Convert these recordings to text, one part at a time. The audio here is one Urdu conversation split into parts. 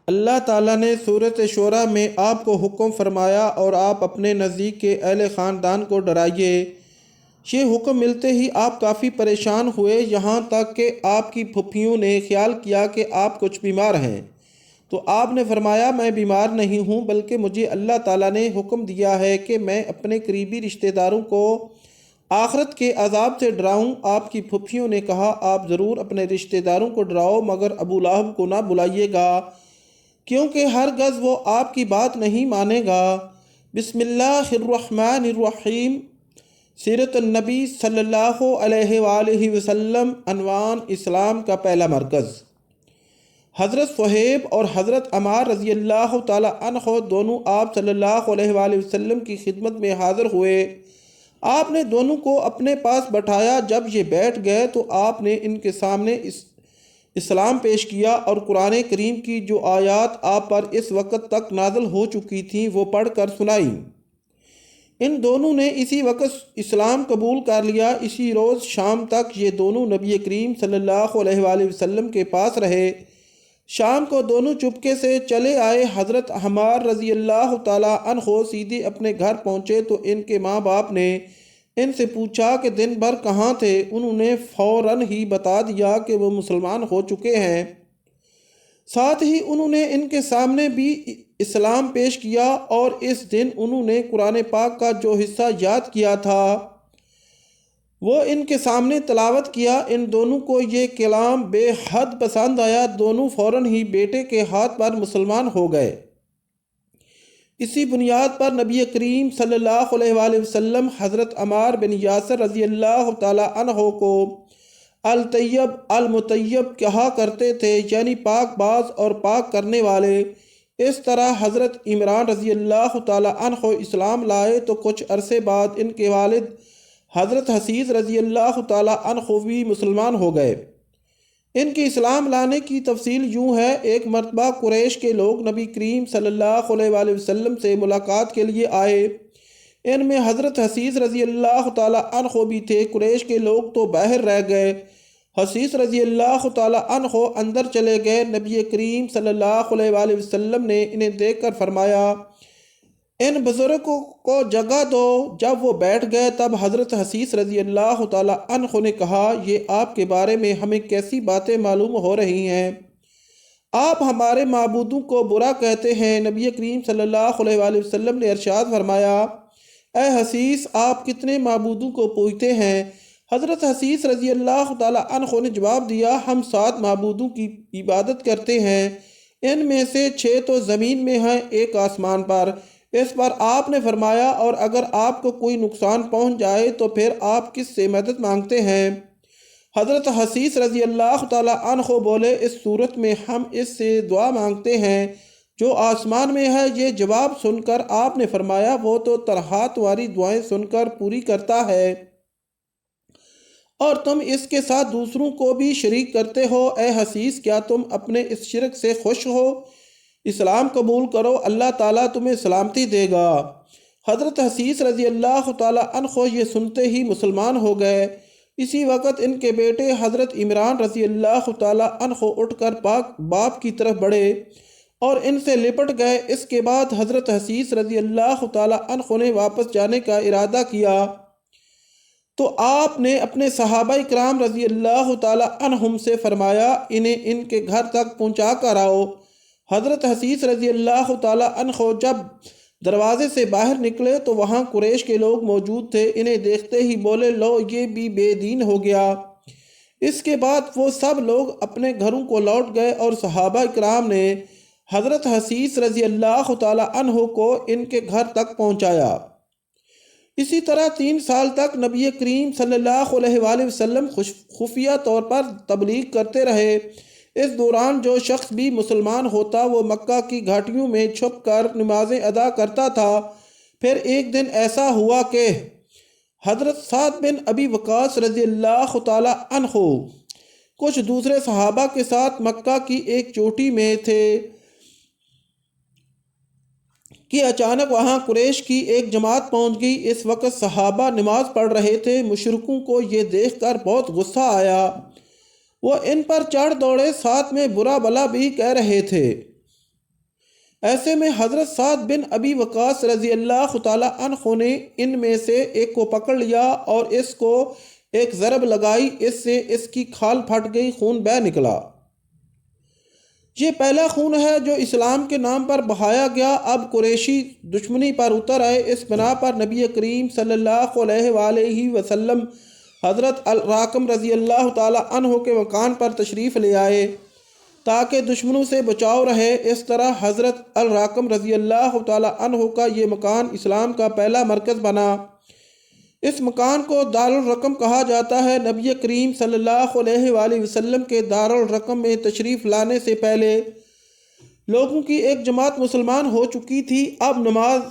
اللہ تعالیٰ نے سورۃ شورى میں آپ کو حکم فرمایا اور آپ اپنے نزدیک کے اہل خاندان کو ڈرائیے۔ یہ حکم ملتے ہی آپ کافی پریشان ہوئے، یہاں تک کہ آپ کی پھپھیوں نے خیال کیا کہ آپ کچھ بیمار ہیں، تو آپ نے فرمایا میں بیمار نہیں ہوں، بلکہ مجھے اللہ تعالیٰ نے حکم دیا ہے کہ میں اپنے قریبی رشتہ داروں کو آخرت کے عذاب سے ڈراؤں۔ آپ کی پھپھیوں نے کہا آپ ضرور اپنے رشتہ داروں کو ڈراؤ، مگر ابو لہب کو نہ بلائیے گا، کیونکہ ہرگز وہ آپ کی بات نہیں مانے گا۔ بسم اللہ الرحمن الرحیم۔ سیرت النبی صلی اللہ علیہ وآلہ وسلم۔ عنوان: اسلام کا پہلا مرکز۔ حضرت صہیب اور حضرت عمار رضی اللہ تعالی عنہ دونوں آپ صلی اللہ علیہ وآلہ وسلم کی خدمت میں حاضر ہوئے۔ آپ نے دونوں کو اپنے پاس بٹھایا۔ جب یہ بیٹھ گئے تو آپ نے ان کے سامنے اسلام پیش کیا اور قرآن کریم کی جو آیات آپ پر اس وقت تک نازل ہو چکی تھیں وہ پڑھ کر سنائیں۔ ان دونوں نے اسی وقت اسلام قبول کر لیا۔ اسی روز شام تک یہ دونوں نبی کریم صلی اللہ علیہ وآلہ وسلم کے پاس رہے۔ شام کو دونوں چپکے سے چلے آئے۔ حضرت عمار رضی اللہ تعالی عنہ سیدھے اپنے گھر پہنچے تو ان کے ماں باپ نے ان سے پوچھا کہ دن بھر کہاں تھے؟ انہوں نے فوراً ہی بتا دیا کہ وہ مسلمان ہو چکے ہیں۔ ساتھ ہی انہوں نے ان کے سامنے بھی اسلام پیش کیا اور اس دن انہوں نے قرآن پاک کا جو حصہ یاد کیا تھا وہ ان کے سامنے تلاوت کیا۔ ان دونوں کو یہ کلام بے حد پسند آیا۔ دونوں فوراً ہی بیٹے کے ہاتھ پر مسلمان ہو گئے۔ اسی بنیاد پر نبی کریم صلی اللہ علیہ وآلہ وسلم حضرت عمار بن یاسر رضی اللہ تعالی عنہ کو الطیب المطیب کہا کرتے تھے، یعنی پاک باز اور پاک کرنے والے۔ اس طرح حضرت عمران رضی اللہ تعالی عنہ اسلام لائے تو کچھ عرصے بعد ان کے والد حضرت حسیس رضی اللہ تعالی عنہ بھی مسلمان ہو گئے۔ ان کے اسلام لانے کی تفصیل یوں ہے: ایک مرتبہ قریش کے لوگ نبی کریم صلی اللہ علیہ وآلہ وسلم سے ملاقات کے لیے آئے۔ ان میں حضرت حسیس رضی اللہ تعالی عنہ بھی تھے۔ قریش کے لوگ تو باہر رہ گئے۔ حسیس رضی اللہ تعالی عنہ اندر چلے گئے۔ نبی کریم صلی اللہ علیہ وآلہ وسلم نے انہیں دیکھ کر فرمایا ان بزرگوں کو جگہ دو۔ جب وہ بیٹھ گئے تب حضرت حسیس رضی اللہ تعالی عنہ نے کہا یہ آپ کے بارے میں ہمیں کیسی باتیں معلوم ہو رہی ہیں؟ آپ ہمارے معبودوں کو برا کہتے ہیں۔ نبی کریم صلی اللہ علیہ وآلہ وسلم نے ارشاد فرمایا اے حسیس آپ کتنے معبودوں کو پوجتے ہیں؟ حضرت حسیس رضی اللہ تعالی عنہ نے جواب دیا ہم 7 معبودوں کی عبادت کرتے ہیں، ان میں سے 6 تو زمین میں ہیں، ایک آسمان پر۔ اس پر آپ نے فرمایا اور اگر آپ کو کوئی نقصان پہنچ جائے تو پھر آپ کس سے مدد مانگتے ہیں؟ حضرت حسیس رضی اللہ تعالی عنہ بولے اس صورت میں ہم اس سے دعا مانگتے ہیں جو آسمان میں ہے۔ یہ جواب سن کر آپ نے فرمایا وہ تو طرح تمہاری دعائیں سن کر پوری کرتا ہے اور تم اس کے ساتھ دوسروں کو بھی شریک کرتے ہو۔ اے حسیس کیا تم اپنے اس شرک سے خوش ہو؟ اسلام قبول کرو، اللہ تعالیٰ تمہیں سلامتی دے گا۔ حضرت حسیس رضی اللہ تعالی عنہ یہ سنتے ہی مسلمان ہو گئے۔ اسی وقت ان کے بیٹے حضرت عمران رضی اللہ تعالی عنہ اٹھ کر پاک باپ کی طرف بڑھے اور ان سے لپٹ گئے۔ اس کے بعد حضرت حسیس رضی اللہ تعالی عنہ نے واپس جانے کا ارادہ کیا تو آپ نے اپنے صحابہ کرام رضی اللہ تعالی عنہم سے فرمایا انہیں ان کے گھر تک پہنچا کر آؤ۔ حضرت حسیس رضی اللہ تعالی عنہ جب دروازے سے باہر نکلے تو وہاں قریش کے لوگ موجود تھے۔ انہیں دیکھتے ہی بولے لو یہ بھی بے دین ہو گیا۔ اس کے بعد وہ سب لوگ اپنے گھروں کو لوٹ گئے اور صحابہ کرام نے حضرت حسیس رضی اللہ تعالی عنہ کو ان کے گھر تک پہنچایا۔ اسی طرح 3 سال تک نبی کریم صلی اللہ علیہ وآلہ وسلم خفیہ طور پر تبلیغ کرتے رہے۔ اس دوران جو شخص بھی مسلمان ہوتا وہ مکہ کی گھاٹیوں میں چھپ کر نمازیں ادا کرتا تھا۔ پھر ایک دن ایسا ہوا کہ حضرت سعد بن ابی وقاص رضی اللہ تعالی عنہ کچھ دوسرے صحابہ کے ساتھ مکہ کی ایک چوٹی میں تھے کہ اچانک وہاں قریش کی ایک جماعت پہنچ گئی۔ اس وقت صحابہ نماز پڑھ رہے تھے۔ مشرکوں کو یہ دیکھ کر بہت غصہ آیا، وہ ان پر چڑھ دوڑے، ساتھ میں برا بھلا بھی کہہ رہے تھے۔ ایسے میں حضرت سعد بن ابی وقاص رضی اللہ تعالی عنہ نے ان میں سے ایک کو پکڑ لیا اور اس کو ایک ضرب لگائی، اس سے اس کی کھال پھٹ گئی، خون بہہ نکلا۔ یہ پہلا خون ہے جو اسلام کے نام پر بہایا گیا۔ اب قریشی دشمنی پر اتر آئے۔ اس بنا پر نبی کریم صلی اللہ علیہ وآلہ وسلم حضرت الراقم رضی اللہ تعالی عنہ کے مکان پر تشریف لے آئے تاکہ دشمنوں سے بچاؤ رہے۔ اس طرح حضرت الراقم رضی اللہ تعالی عنہ کا یہ مکان اسلام کا پہلا مرکز بنا۔ اس مکان کو دارالرقم کہا جاتا ہے۔ نبی کریم صلی اللہ علیہ وآلہ وسلم کے دارالرقم میں تشریف لانے سے پہلے لوگوں کی ایک جماعت مسلمان ہو چکی تھی۔ اب نماز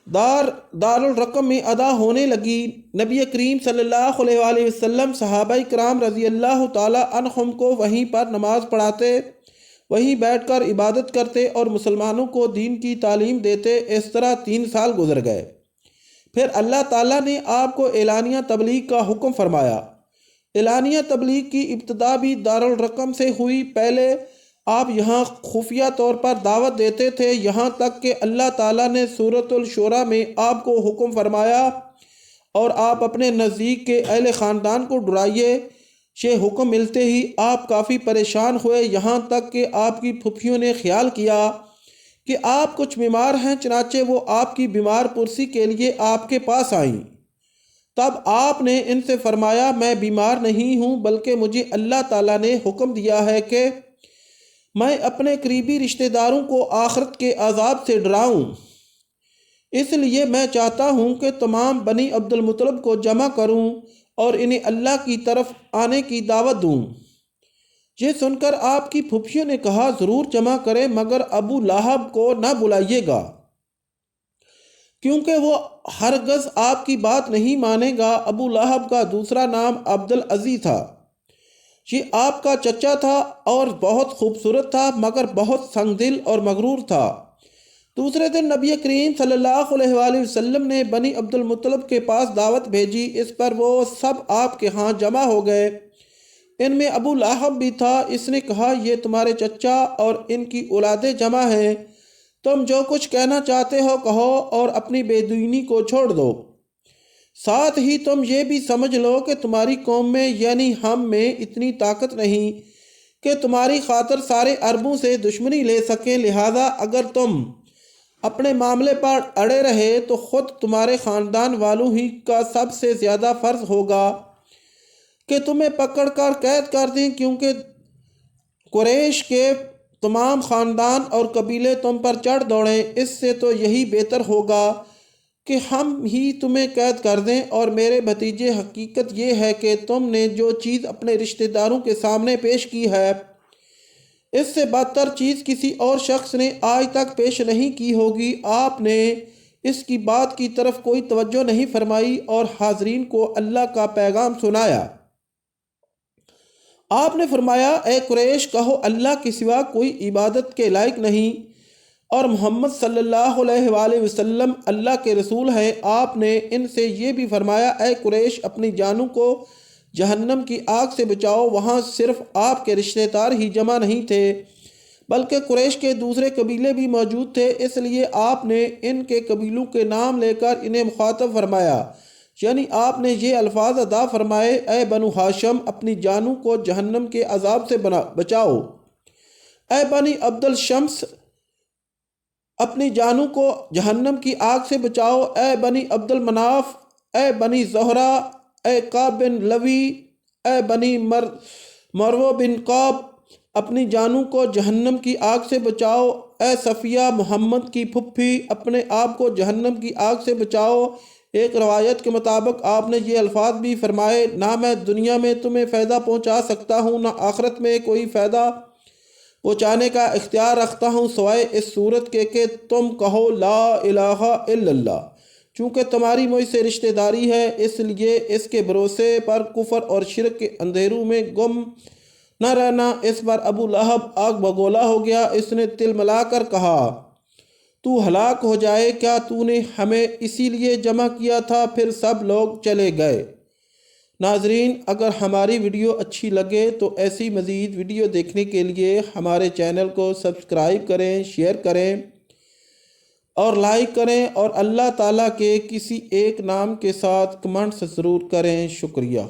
دارالرقم میں ادا ہونے لگی۔ نبی کریم صلی اللہ علیہ وآلہ وسلم صحابہ کرام رضی اللہ تعالی عنہم کو وہیں پر نماز پڑھاتے، وہیں بیٹھ کر عبادت کرتے اور مسلمانوں کو دین کی تعلیم دیتے۔ اس طرح 3 سال گزر گئے۔ پھر اللہ تعالیٰ نے آپ کو اعلانیہ تبلیغ کا حکم فرمایا۔ اعلانیہ تبلیغ کی ابتدا بھی دارالرقم سے ہوئی۔ پہلے آپ یہاں خفیہ طور پر دعوت دیتے تھے، یہاں تک کہ اللہ تعالیٰ نے سورۃ الشورى میں آپ کو حکم فرمایا اور آپ اپنے نزدیک کے اہل خاندان کو ڈرائیے۔ یہ حکم ملتے ہی آپ کافی پریشان ہوئے، یہاں تک کہ آپ کی پھپھیوں نے خیال کیا کہ آپ کچھ بیمار ہیں، چنانچہ وہ آپ کی بیمار پرسی کے لیے آپ کے پاس آئیں۔ تب آپ نے ان سے فرمایا، میں بیمار نہیں ہوں، بلکہ مجھے اللہ تعالیٰ نے حکم دیا ہے کہ میں اپنے قریبی رشتہ داروں کو آخرت کے عذاب سے ڈراؤں۔ اس لیے میں چاہتا ہوں کہ تمام بنی عبد المطلب کو جمع کروں اور انہیں اللہ کی طرف آنے کی دعوت دوں۔ یہ سن کر آپ کی پھپھیوں نے کہا، ضرور جمع کریں، مگر ابو لہب کو نہ بلائیے گا، کیونکہ وہ ہرگز آپ کی بات نہیں مانے گا۔ ابو لہب کا دوسرا نام عبد العزی تھا۔ یہ آپ کا چچا تھا اور بہت خوبصورت تھا، مگر بہت سنگ دل اور مغرور تھا۔ دوسرے دن نبی کریم صلی اللہ علیہ وآلہ وسلم نے بنی عبد المطلب کے پاس دعوت بھیجی۔ اس پر وہ سب آپ کے ہاں جمع ہو گئے۔ ان میں ابو لہب بھی تھا۔ اس نے کہا، یہ تمہارے چچا اور ان کی اولادیں جمع ہیں، تم جو کچھ کہنا چاہتے ہو کہو اور اپنی بے دینی کو چھوڑ دو۔ ساتھ ہی تم یہ بھی سمجھ لو کہ تمہاری قوم میں یعنی ہم میں اتنی طاقت نہیں کہ تمہاری خاطر سارے عربوں سے دشمنی لے سکیں، لہذا اگر تم اپنے معاملے پر اڑے رہے تو خود تمہارے خاندان والوں ہی کا سب سے زیادہ فرض ہوگا کہ تمہیں پکڑ کر قید کر دیں، کیونکہ قریش کے تمام خاندان اور قبیلے تم پر چڑھ دوڑیں۔ اس سے تو یہی بہتر ہوگا کہ ہم ہی تمہیں قید کر دیں۔ اور میرے بھتیجے، حقیقت یہ ہے کہ تم نے جو چیز اپنے رشتہ داروں کے سامنے پیش کی ہے، اس سے بدتر چیز کسی اور شخص نے آج تک پیش نہیں کی ہوگی۔ آپ نے اس کی بات کی طرف کوئی توجہ نہیں فرمائی اور حاضرین کو اللہ کا پیغام سنایا۔ آپ نے فرمایا، اے قریش، کہو اللہ کے سوا کوئی عبادت کے لائق نہیں اور محمد صلی اللہ علیہ وآلہ وسلم اللہ کے رسول ہیں۔ آپ نے ان سے یہ بھی فرمایا، اے قریش، اپنی جانوں کو جہنم کی آگ سے بچاؤ۔ وہاں صرف آپ کے رشتہ دار ہی جمع نہیں تھے، بلکہ قریش کے دوسرے قبیلے بھی موجود تھے، اس لیے آپ نے ان کے قبیلوں کے نام لے کر انہیں مخاطب فرمایا، یعنی آپ نے یہ الفاظ ادا فرمائے، اے بنو ہاشم، اپنی جانوں کو جہنم کے عذاب سے بچاؤ۔ اے بنی عبد الشمس، اپنی جانوں کو جہنم کی آگ سے بچاؤ۔ اے بنی عبد المناف، اے بنی زہرہ، اے کعب بن لوی، اے بنی مرو بن کعب، اپنی جانوں کو جہنم کی آگ سے بچاؤ۔ اے صفیہ، محمد کی پھپھی، اپنے آپ کو جہنم کی آگ سے بچاؤ۔ ایک روایت کے مطابق آپ نے یہ الفاظ بھی فرمائے، نہ میں دنیا میں تمہیں فائدہ پہنچا سکتا ہوں، نہ آخرت میں کوئی فائدہ پہنچانے کا اختیار رکھتا ہوں، سوائے اس صورت کے کہ تم کہو لا الہ الا اللہ۔ چونکہ تمہاری مجھ سے رشتہ داری ہے، اس لیے اس کے بھروسے پر کفر اور شرک کے اندھیروں میں گم نہ رہنا۔ اس پر ابو لہب آگ بگولا ہو گیا۔ اس نے تل ملا کر کہا، تو ہلاک ہو جائے، کیا تو نے ہمیں اسی لیے جمع کیا تھا؟ پھر سب لوگ چلے گئے۔ ناظرین، اگر ہماری ویڈیو اچھی لگے تو ایسی مزید ویڈیو دیکھنے کے لیے ہمارے چینل کو سبسکرائب کریں، شیئر کریں اور لائک کریں، اور اللہ تعالیٰ کے کسی ایک نام کے ساتھ کمنٹس ضرور کریں۔ شکریہ۔